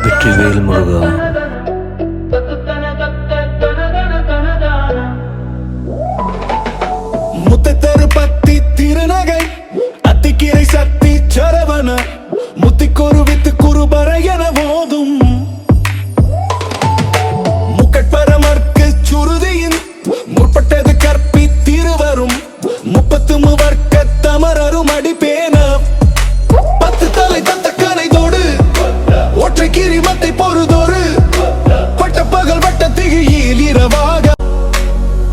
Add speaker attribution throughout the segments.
Speaker 1: வெற்றிவேல் முருகா.
Speaker 2: முத்தத்தரு பத்தி திருநகை அத்திக்கீரை சக்தி சரவண முத்திக்கொரு வித்து குருபர என போதும் முக்கட்பரமர்க்கு சுருதியின் முற்பட்டது கற்பி திருவரும் 30 வர்க்க தமரரும் அடிப்பேன 10 தலை தத்த கனை தோடு ஒற்றை கிரிமத்தை பொறுதொரு பட்ட பகல் வட்ட திகியில் இரவாக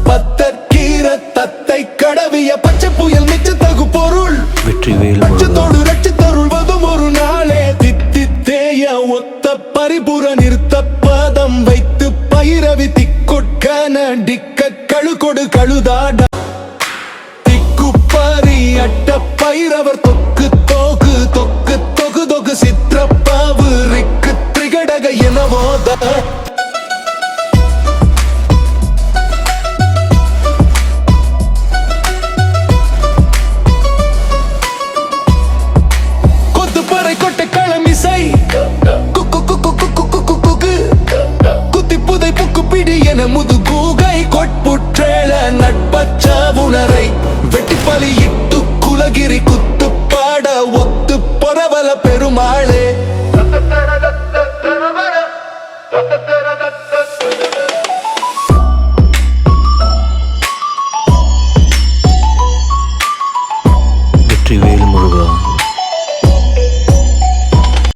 Speaker 2: பத்தற்கீர தத்தை கடவிய பச்சை புயல் மிச்ச தகு பொருள்
Speaker 1: வெற்றிவேல்
Speaker 2: பச்சத்தோடு ரட்சி தருள்வதும் ஒரு நாளே தித்தித்தேய ஒத்த பரிபுர நிறுத்த பதம் வைத்து பயிரவி திக்கொட்க நடிக்க கழுகொடு கழுதாட திக்குப்பறி அட்ட பயிரவர் தொக்கு தோகு தொக்கு தொகு தொகு சித்திரப்பாவு ரிக்கு திரிகடக எனவோத கொத்துப்பறை கொட்டை களமிசை குக்கு குக்கு குக்கு குக்கு குக்கு குத்தி புதை புக்கு பிடி என முதுகூகை கொட்புற்றேள நட்பச்ச உணரை வெட்டிப்பலி இட்டு குலகிரி குத்து பாட ஒத்து பரவல பெருமாளே